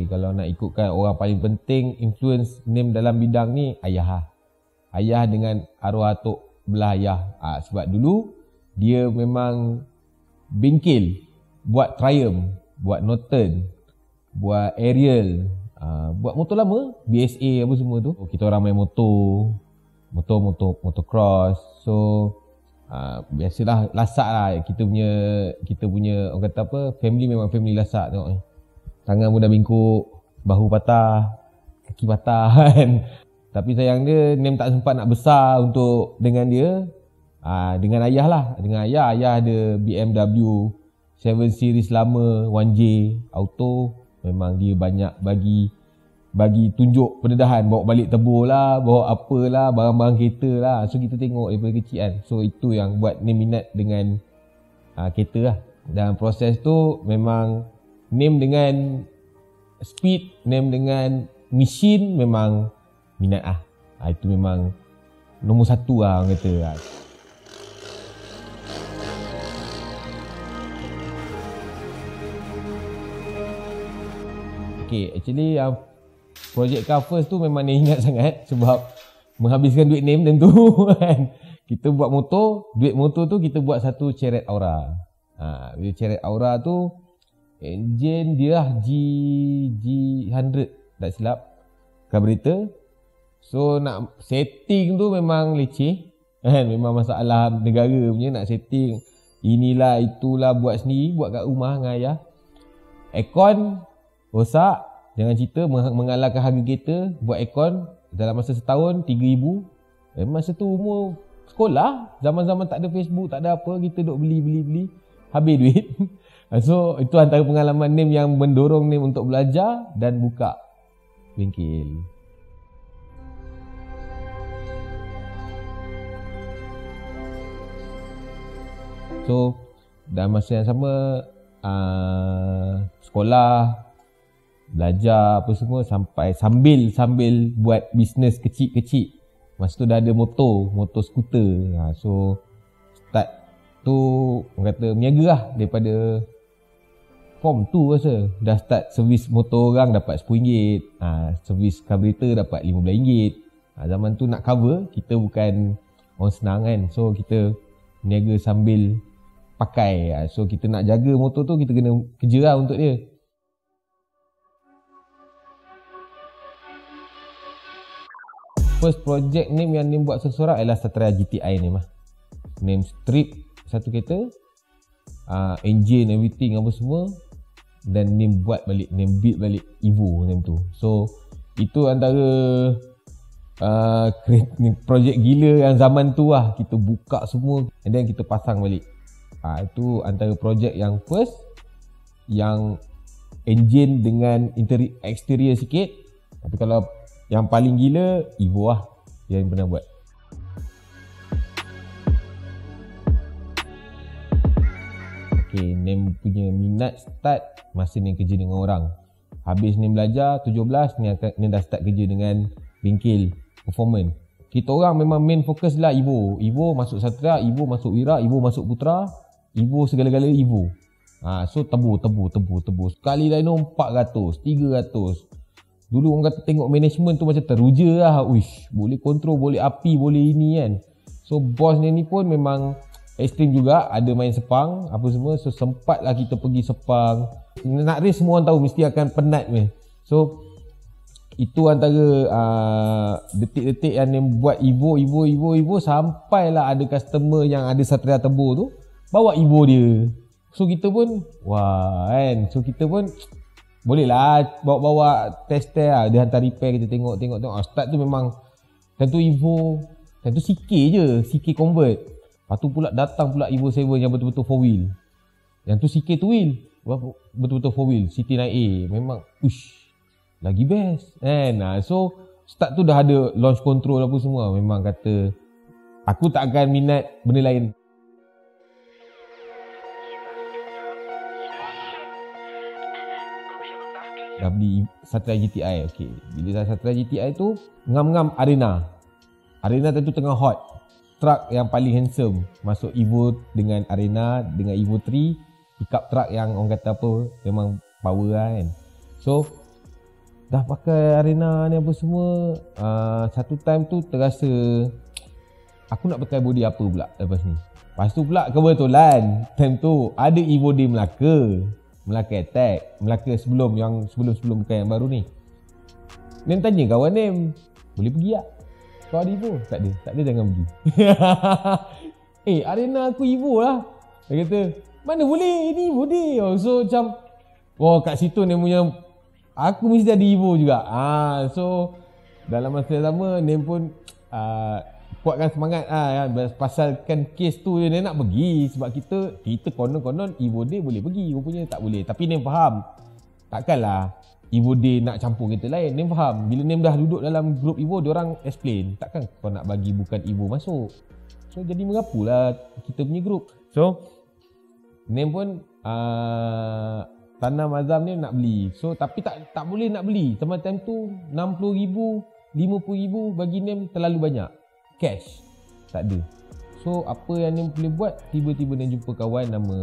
kalau nak ikutkan orang paling penting influence name dalam bidang ni ayah lah. Ayah dengan arwah atuk belah ayah. Sebab dulu dia memang bengkel buat Triumph, buat Norton, buat Ariel, buat motor lama, BSA apa semua tu. Kita orang main motor cross. So biasalah lasak lah kita punya orang kata apa, family memang family lasak tengok ni. Tangan pun dah bengkok, bahu patah, kaki patah kan. Tapi sayang dia name tak sempat nak besar untuk dengan dia. Dengan ayah lah. Dengan ayah ada BMW 7 Series lama 1J auto. Memang dia banyak bagi tunjuk pendedahan, bawa balik tebur lah, bawa apalah, barang-barang kereta lah. So kita tengok daripada kecil kan. So itu yang buat name minat dengan kereta lah. Dan proses tu memang name dengan speed, name dengan mesin memang minat lah. Itu memang nombor satu lah orang kata lah. Okay, actually projek car first tu memang dia ingat sangat sebab menghabiskan duit name tentu kan. Kita buat motor, duit motor tu kita buat satu Chariot Aura. Chariot Aura tu engine dia lah G100 tak silap, carburetor. So nak setting tu memang leceh kan, memang masalah negara punya nak setting. Inilah itulah buat sendiri, buat kat rumah dengan ayah. Aircon rosak, jangan cerita, mengalahkan harga kereta. Buat aircon dalam masa setahun 3,000. Masa tu umur sekolah, zaman-zaman tak ada Facebook, tak ada apa, kita duk beli habis duit. So itu antara pengalaman name yang mendorong name untuk belajar dan buka bengkel. So dalam masa yang sama sekolah, belajar apa semua, sampai sambil buat bisnes kecil-kecil. Masa tu dah ada motor skuter. So start tu orang kata meniaga lah. Daripada form 2 rasa dah start servis motor orang dapat RM10. Servis carburetor dapat RM15. Zaman tu nak cover, kita bukan orang senang kan. So kita meniaga sambil pakai. So kita nak jaga motor tu, kita kena kerja lah untuk dia. First project name yang name buat seseorang adalah Satria GTI ni mah. Name strip satu kereta, engine everything apa semua, dan name buat balik, name build balik Evo name tu. So itu antara projek gila yang zaman tu lah. Kita buka semua and then kita pasang balik. Itu antara projek yang first, yang engine dengan exterior sikit. Tapi kalau yang paling gila Evo lah yang pernah buat. Okay, name punya minat start masa ni kerja dengan orang. Habis ni belajar 17, ni dah start kerja dengan bengkel performance. Kita orang memang main fokus lah Evo. Evo masuk Satria, Evo masuk Wira, Evo masuk Putra, Evo segala-gala Evo. So tebur. Sekali dyno 400, 300. Dulu orang kata tengok management tu macam teruja lah. Uish, boleh kontrol, boleh api, boleh ini kan. So bos ni pun memang ekstrim juga. Ada main Sepang apa semua. So sempat lah kita pergi Sepang. Nak race semua orang tahu mesti akan penat ni. So itu antara detik-detik yang dia buat Evo. Sampailah ada customer yang ada Satria Tebur tu bawa Evo dia. So kita pun wah kan. So kita pun boleh lah bawa test lah. Dia hantar repair, kita tengok. Start tu memang tentu Evo, tentu CK je, CK convert. Lepas tu pula datang pula Evo 7 yang betul-betul 4 wheel. Yang tu CK 2 wheel, betul-betul 4 wheel, CT9A. Memang lagi best kan. So start tu dah ada launch control apa semua. Memang kata aku tak akan minat benda lain. Dah beli Satria GTI. Okay, bila Satria GTI tu ngam-ngam Arena tentu tengah hot. Truck yang paling handsome. Masuk Evo dengan Arena, dengan Evo 3, pickup truck yang orang kata apa, memang power lah kan. So dah pakai arena ni apa semua, satu time tu terasa aku nak pakai body apa pula lepas ni. Lepas tu pula kebetulan time tu ada Evo Day Melaka Attack, Melaka sebelum bukan yang baru ni. Nem tanya kawan Nem, boleh pergi tak? Kau ada Evo? Tak ada jangan pergi. Arena aku Evo lah. Dia kata, mana boleh, ini Evo Day. So macam, kat situ Nem punya, aku mesti ada Evo juga. So dalam masa yang sama Nem pun kuatkan semangat pasal kan kes tu dia nak pergi sebab kita konon-konon Evo Day boleh pergi, rupanya tak boleh. Tapi Nem faham takkanlah Evo Day nak campur kita lain. Nem faham bila Nem dah duduk dalam grup Evo, diorang explain takkan kau nak bagi bukan Evo masuk. So jadi merapulah kita punya grup. So Nem pun tanam azam ni nak beli. So tapi tak boleh nak beli. Time tu 60,000, 50,000 bagi Nem terlalu banyak. Cash tak ada. So apa yang Nem boleh buat, tiba-tiba Nem jumpa kawan nama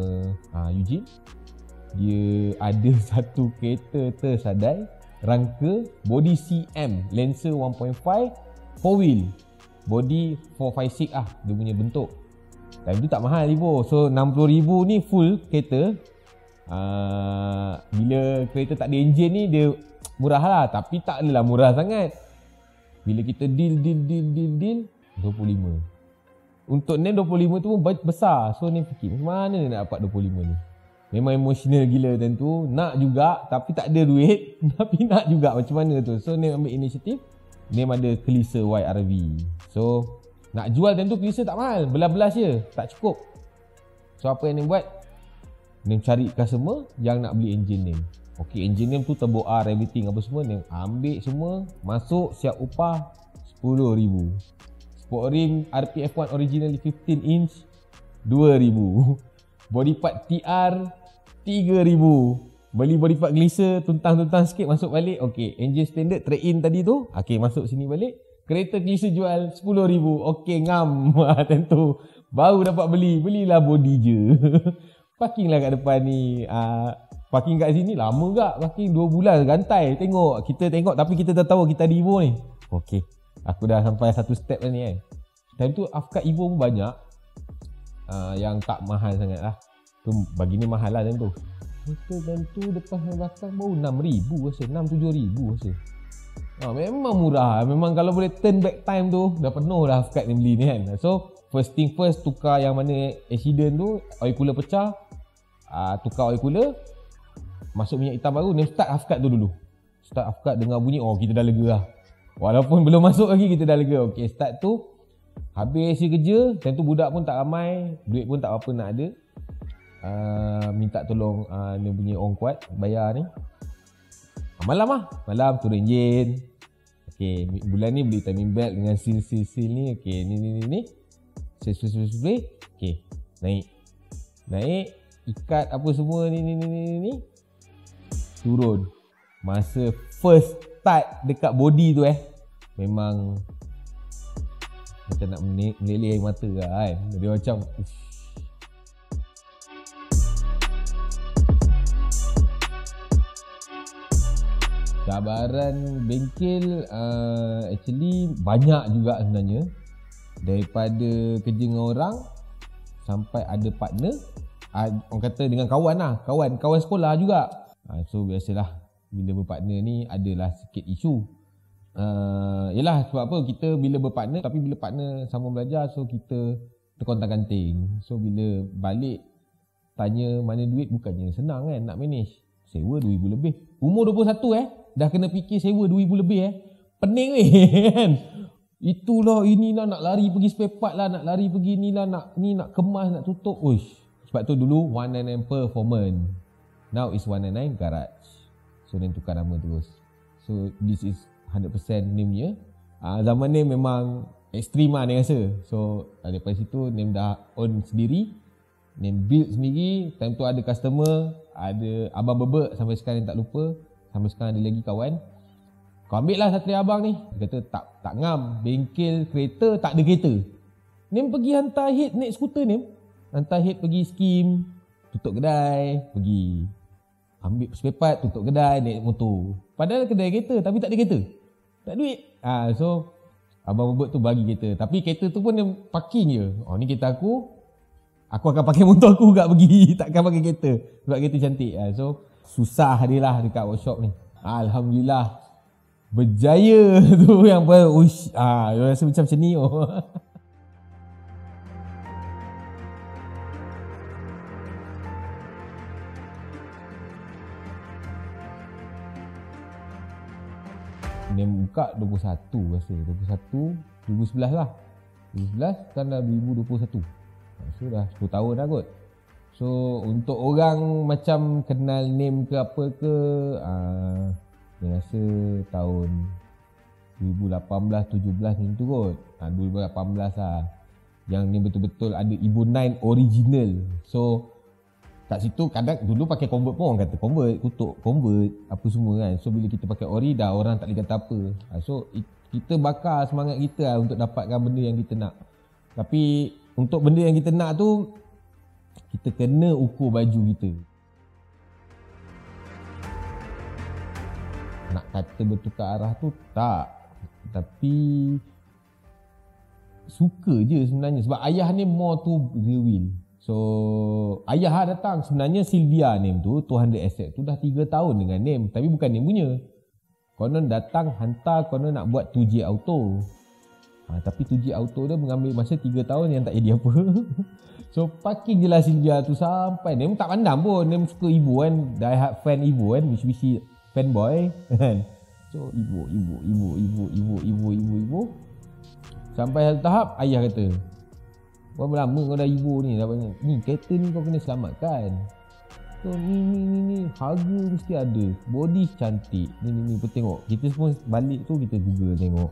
Eugene. Dia ada satu kereta tersadai, rangka body CM, Lancer 1.5, 4 wheel, body 456 dia punya bentuk. Time tu tak mahal Evo. So 60,000 ni full kereta. Bila kereta tak ada enjin ni dia murah lah, tapi tak adalah murah sangat. Bila kita deal 25. Untuk Nem 25 tu pun besar. So Nem fikir mana nak dapat 25 ni. Memang emosional gila tentu. Nak juga tapi tak ada duit. Tapi nak juga macam mana tu. So Nem ambil inisiatif. Nem ada Kelisa YRV. So nak jual tentu Kelisa tak mahal. Belas-belas je, tak cukup. So apa yang Nem buat, Nem cari customer yang nak beli enjin Nem. Okay, enjin Nem tu turbo R, everything apa semua Nem ambil semua, masuk, siap upah 10,000. Sport rim RPF1 originally 15 inch 2,000. Body part TR 3,000. Beli body part Kelisa, tuntang-tuntang sikit, masuk balik. Okay, engine standard trade in tadi tu, okay, masuk sini balik. Kereta Kelisa jual 10,000. Okay, ngam. Tentu baru dapat belilah body je. Parking lah kat depan ni. Parking kat sini lama gak. Parking 2 bulan gantai. Kita tengok tapi kita tak tahu kita ada Evo ni. Okay, aku dah sampai satu step ni kan. Time tu afkat Evo pun banyak. Yang tak mahal sangat lah. Tu bagi ni mahal lah time tu. Time tu lepas belakang baru 6,000 rasa, 6-7,000 rasa. Memang murah. Memang kalau boleh turn back time tu dah penuh dah afkat ni beli ni kan. So first thing first, tukar yang mana accident tu, oil cooler pecah. Tukar oil cooler, masuk minyak hitam baru. Nem start afkat tu dulu. Start afkat dengar bunyi, kita dah lega lah. Walaupun belum masuk lagi kita dah lega. Okay, start tu habis hasil kerja. Time tu budak pun tak ramai, duit pun tak apa nak ada. Minta tolong dia punya orang kuat bayar ni. Malam turun enjin. Okay, bulan ni beli timing belt dengan seal ni. Okay, ni seal. Okay, naik ikat apa semua ni turun. Masa first start dekat body tu memang macam nak meleleh air mata lah kan. Dia macam cabaran bengkel actually banyak juga sebenarnya. Daripada kerja dengan orang sampai ada partner, orang kata dengan kawan lah, kawan sekolah juga. So biasalah bila berpartner ni adalah sikit isu. Yelah sebab apa, kita bila berpartner, tapi bila partner sama belajar, so kita terkontang-ganting. So bila balik tanya mana duit, bukannya senang kan nak manage. Sewa 2,000 lebih. Umur 21 dah kena fikir sewa 2,000 lebih pening kan. Itulah inilah, nak lari pergi spare part lah, nak lari pergi ni lah, nak kemas, nak tutup. Uish. Sebab tu dulu 199 Performance, now is 199 Garage. So dia tukar nama terus. So this is 100% name nya. Zaman ni memang ekstrim lah dia rasa. So daripada situ name dah own sendiri, name build sendiri. Time tu ada customer, ada Abang Bebek sampai sekarang tak lupa. Sampai sekarang ada lagi kawan, kau ambil lah Satria Abang ni. Dia kata tak ngam, bengkel kereta tak ada kereta. Name pergi hantar head naik skuter ni. Hantar head pergi skim, tutup kedai, pergi. ambil spare part, tutup kedai, naik motor. Padahal kedai kereta tapi tak ada kereta. Tak ada duit. So abang bebek tu bagi kereta. Tapi kereta tu pun dia parking je. Ni kereta aku akan pakai motor aku juga pergi. Takkan pakai kereta. Sebab kereta cantik. So susah dia lah dekat workshop ni. Alhamdulillah. Berjaya tu yang rasa macam ni. NEM buka 21 rasa. 2011 lah. 2011 kan dah 2021. So dah 10 tahun dah kot. So untuk orang macam kenal NEM ke apa ke, saya rasa tahun 2018-17 macam tu kot. 2018 lah. Yang ni betul-betul ada Evo 9 original. So kat situ kadang dulu pakai convert pun orang kata convert, kutuk convert apa semua kan. So bila kita pakai ori dah orang tak boleh kata apa. So kita bakar semangat kita lah untuk dapatkan benda yang kita nak. Tapi untuk benda yang kita nak tu kita kena ukur baju kita. Nak kata bertukar arah tu tak. Tapi suka je sebenarnya. Sebab ayah ni more tu real wheel. So ayah datang. Sebenarnya Silvia name tu 200 asset tu dah 3 tahun dengan name. Tapi bukan name punya. Konon datang hantar konon nak buat 2J auto. Tapi 2J auto dia mengambil masa 3 tahun yang tak jadi apa. So parking je lah Silvia tu sampai. Name tak pandang pun. Name suka Evo kan. Die hard fan Evo kan. Mitsubishi fanboy kan. So Evo. Sampai satu tahap ayah kata, berapa lama kau dah Evo ni? Dah banyak. Ni kereta ni kau kena selamatkan. So ni harga mesti ada. Body cantik. Ni kau tengok. Kita semua balik tu kita Google tengok.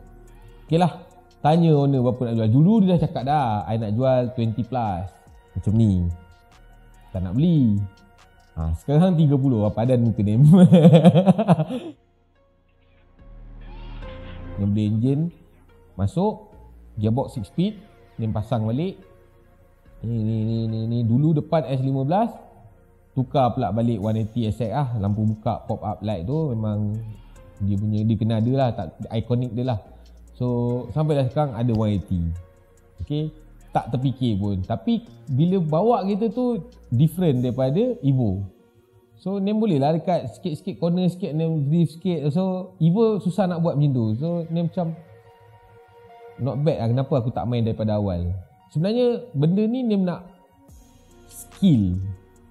Okey lah. Tanya owner berapa nak jual. Dulu dia dah cakap dah, I nak jual 20 plus. Macam ni. Tak nak beli. Sekarang 30. Padan muka ni. Yang beli enjin. Masuk. Gearbox 6 speed. Dia pasang balik. Ni dulu depan S15 tukar pula balik 180 SX lah. Lampu buka pop up light tu memang dia kena ada lah, tak ikonik dia lah. So sampailah sekarang ada 180. Okay, tak terfikir pun. Tapi bila bawa kereta tu different daripada Evo. So NEM boleh lah dekat sikit-sikit corner sikit, NEM drift sikit. So Evo susah nak buat macam tu. So NEM macam not bad lah. Kenapa aku tak main daripada awal? Sebenarnya benda ni dia nak skill.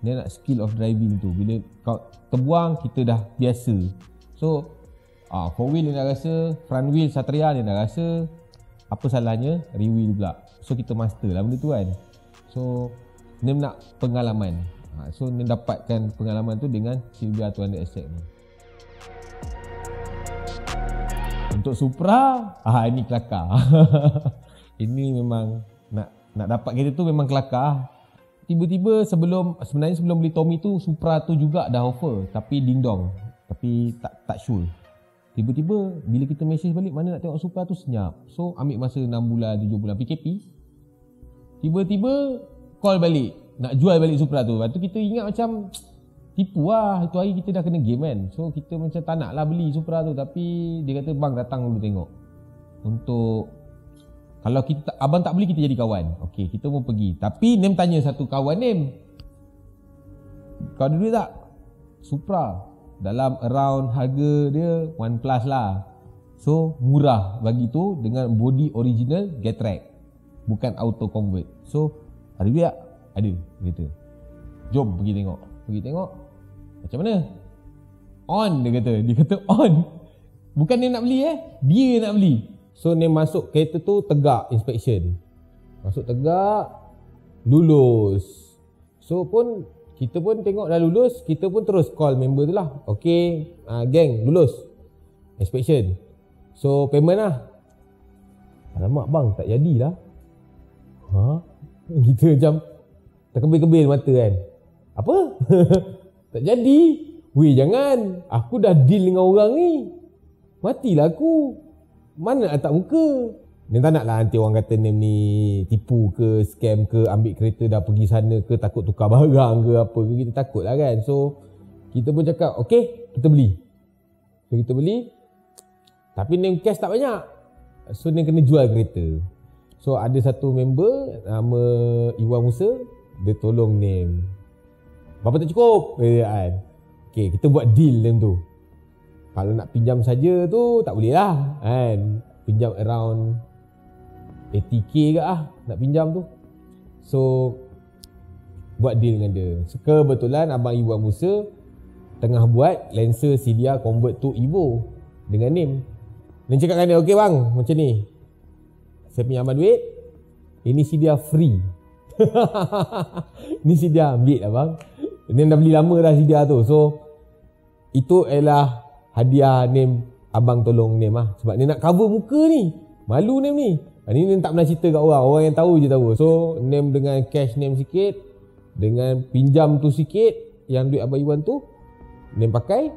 Dia nak skill of driving tu. Bila kau terbuang kita dah biasa. So 4 wheel dia nak rasa, front wheel Satria dia nak rasa. Apa salahnya rear wheel pula. So kita master lah benda tu kan. So dia nak pengalaman. So dia dapatkan pengalaman tu dengan Silvia 200 SX ni. Untuk Supra, ini kelakar. Ini memang nak dapat kereta tu memang kelakar. Tiba-tiba sebenarnya sebelum beli Tommy tu, Supra tu juga dah offer. Tapi ding-dong. Tapi tak sure. Tiba-tiba bila kita message balik mana nak tengok Supra tu senyap. So ambil masa 6 bulan, 7 bulan PKP. Tiba-tiba call balik. Nak jual balik Supra tu. Lepas tu kita ingat macam tipu lah. Itu hari kita dah kena game kan. So kita macam tak nak lah beli Supra tu. Tapi dia kata bang datang dulu tengok. Untuk kalau abang tak beli kita jadi kawan. Okey, kita pun pergi. Tapi NEM tanya satu kawan NEM, kau ada duit tak? Supra dalam around harga dia 1 plus lah. So murah bagi tu dengan body original Getrag. Bukan auto convert. So ada duit tak? Ada. Dia kata jom pergi tengok. Pergi tengok. Macam mana? On dia kata. Dia kata on. Bukan dia nak beli dia nak beli. So NEM masuk kereta tu tegak inspection. Masuk tegak, lulus. So pun kita pun tengok dah lulus, kita pun terus call member tu lah. Okay, geng lulus inspection. So payment lah. Alamak bang, tak jadilah. Kita macam terkebil-kebil mata kan. Apa? Tak jadi. Weh jangan, aku dah deal dengan orang ni. Matilah aku. Mana nak letak muka? Ni tak nak lah nanti orang kata NEM ni tipu ke, scam ke, ambil kereta dah pergi sana ke, takut tukar barang ke apa ke. Kita takut lah kan. So Kita pun cakap okay, kita beli. So kita beli, tapi name cash tak banyak. So name kena jual kereta. So ada satu member nama Iwan Musa, dia tolong name. Berapa tak cukup? Kan. Okay, kita buat deal dalam tu. Kalau nak pinjam saja tu tak boleh lah kan. Pinjam around 80k ke nak pinjam tu. So buat deal dengan dia. So, kebetulan Abang Iwan Musa tengah buat Lancer CDR convert to Evo dengan name. Dia cakap dengan dia, okay bang, macam ni, saya pinjam duit, ini CDR free. Ni CDR ambil lah bang. Dia dah beli lama dah CDR tu. So itu ialah hadiah name. Abang tolong name lah, sebab dia nak cover muka ni. Malu name ni. Ni name tak pernah cerita kat orang. Orang yang tahu je tahu. So name dengan cash name sikit, dengan pinjam tu sikit, yang duit Abang Iwan tu name pakai.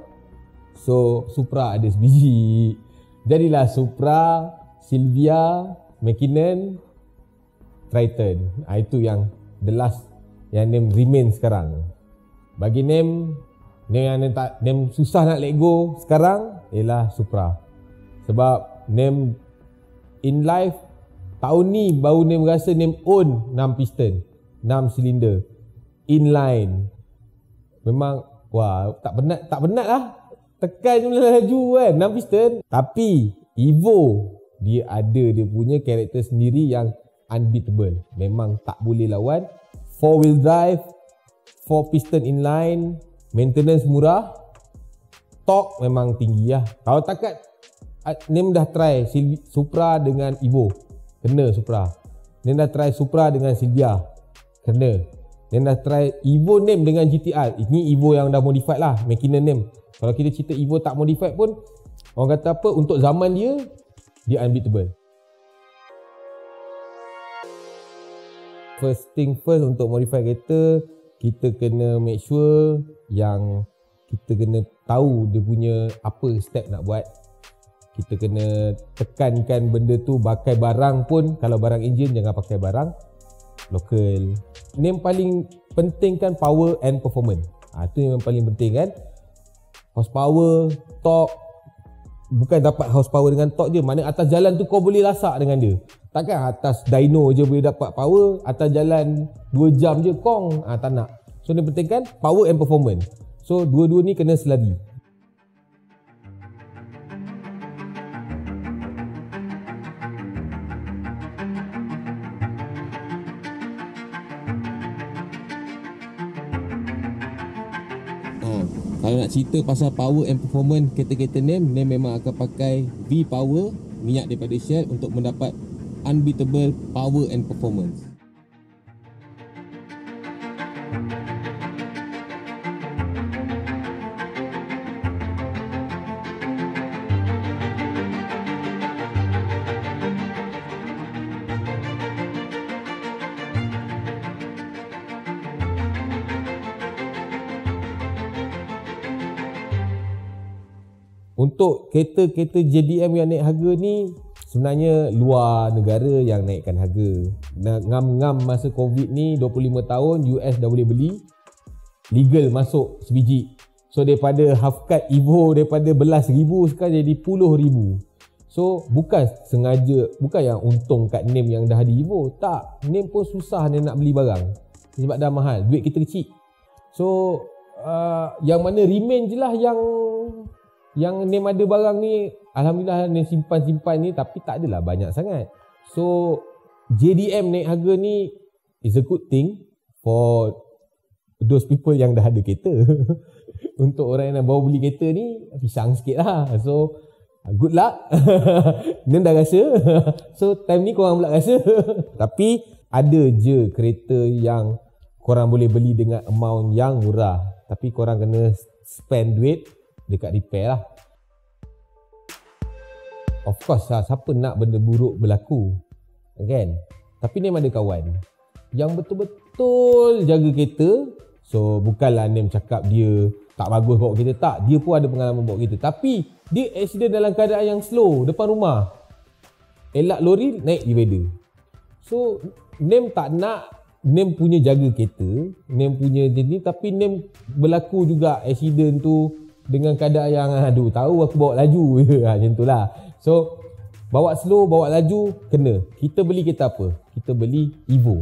So Supra ada sebiji. Jadilah Supra, Silvia, McKinnon, Triton. Itu yang the last yang name remain sekarang. Bagi name yang name susah nak let go sekarang ialah Supra. Sebab name in life tahun ni baru name rasa name own 6 piston, 6 silinder inline. Memang wah, tak penat lah. Tekan je laju kan, 6 piston. Tapi Evo dia ada dia punya karakter sendiri yang unbeatable. Memang tak boleh lawan. 4 wheel drive, 4 piston inline, maintenance murah, torque memang tinggi lah. Kalau takat Nim dah try Supra dengan Evo, kena Supra. Nim dah try Supra dengan Silvia, kena. Nim dah try Evo Nim dengan GTR. Ini Evo yang dah modified lah, McKinnon Nim. Kalau kita cerita Evo tak modified pun, orang kata apa, untuk zaman dia unbeatable. First thing first, untuk modify kereta, kita kena make sure yang kita kena tahu dia punya apa step nak buat. Kita kena tekankan benda tu. Pakai barang pun, kalau barang engine jangan pakai barang lokal. Yang paling penting kan power and performance. Itu yang paling penting kan. Horsepower, torque. Bukan dapat horsepower dengan torque je, mana atas jalan tu kau boleh lasak dengan dia. Takkan atas dyno je boleh dapat power, atas jalan 2 jam je kong. Tak nak. So yang penting kan power and performance. So dua-dua ni kena selari. Kalau nak cerita pasal power and performance kereta-kereta Nim memang akan pakai V-Power, minyak daripada Shell, untuk mendapat unbeatable power and performance. Untuk kereta-kereta JDM yang naik harga ni, sebenarnya luar negara yang naikkan harga. Ngam-ngam masa COVID ni 25 tahun US dah boleh beli, legal masuk sebiji. So daripada half cut Evo, daripada belas ribu sekarang jadi puluh ribu. So bukan sengaja, bukan yang untung kat Nim yang dah ada Evo. Tak, Nim pun susah dia nak beli barang sebab dah mahal, duit kita kecil. So yang mana remain je lah yang Nim ada barang ni. Alhamdulillah Nim simpan-simpan ni, tapi tak adalah banyak sangat. So JDM naik harga ni is a good thing for those people yang dah ada kereta. Untuk orang yang baru beli kereta ni, pisang sikit lah. So good luck. Nim dah rasa. So time ni korang pula rasa. Tapi ada je kereta yang korang boleh beli dengan amount yang murah, tapi korang kena spend duit dekat repair lah. Of course lah, siapa nak benda buruk berlaku kan. Tapi Nim ada kawan yang betul-betul jaga kereta. So bukanlah Nim cakap dia tak bagus bawa kereta, tak. Dia pun ada pengalaman bawa kereta, tapi dia accident dalam keadaan yang slow depan rumah. Elak lori naik divider. So Nim tak nak Nem punya jaga kereta, Nem punya ni, tapi Nem berlaku juga accident tu dengan keadaan yang aduh tahu aku bawa laju je macam tu lah. So bawa slow, bawa laju kena. Kita beli kereta apa? Kita beli Evo,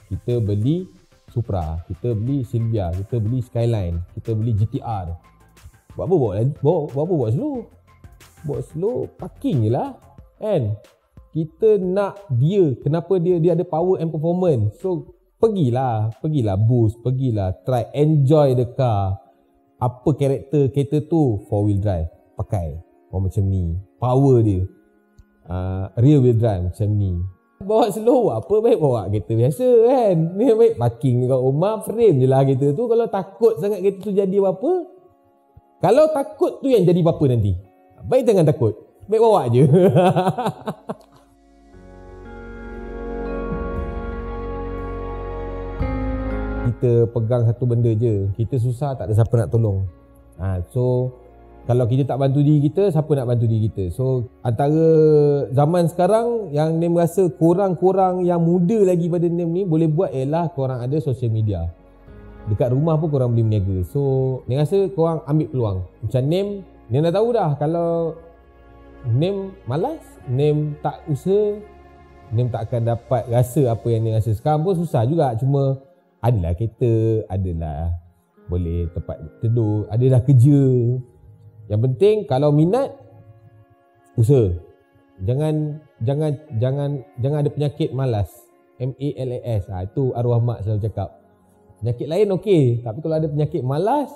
kita beli Supra, kita beli Silvia, kita beli Skyline, kita beli GTR. Buat apa bawa slow? Bawa slow parking je lah kan. Kita nak dia, kenapa dia ada power and performance. So pergilah boost, pergilah try, enjoy the car. Apa karakter kereta tu, 4 wheel drive, pakai macam ni, power dia. Rear wheel drive macam ni. Bawa slow apa, baik bawa kereta biasa kan. Ni baik parking kat rumah, frame je lah kereta tu. Kalau takut sangat kereta tu jadi apa, kalau takut tu yang jadi apa nanti, baik jangan takut, baik bawa je. Kita pegang satu benda je, kita susah tak ada siapa nak tolong. So kalau kita tak bantu diri kita, siapa nak bantu diri kita? So antara zaman sekarang yang Nem rasa korang yang muda lagi pada Nem ni boleh buat ialah korang ada social media. Dekat rumah pun korang boleh berniaga. So Nem rasa korang ambil peluang. Macam Nem dah tahu dah, kalau Nem malas, Nem tak usaha, Nem tak akan dapat rasa apa yang Nem rasa. Sekarang pun susah juga, cuma adalah kereta, adalah boleh tempat tidur, adalah kerja. Yang penting kalau minat, usaha. Jangan ada penyakit malas. MALAS. Itu arwah mak selalu cakap. Penyakit lain okey, tapi kalau ada penyakit malas,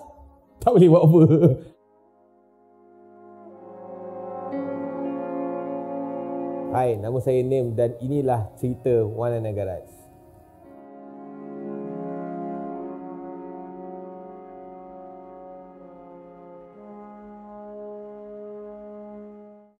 tak boleh buat apa. Hai, nama saya Nem dan inilah cerita Wan and Garage.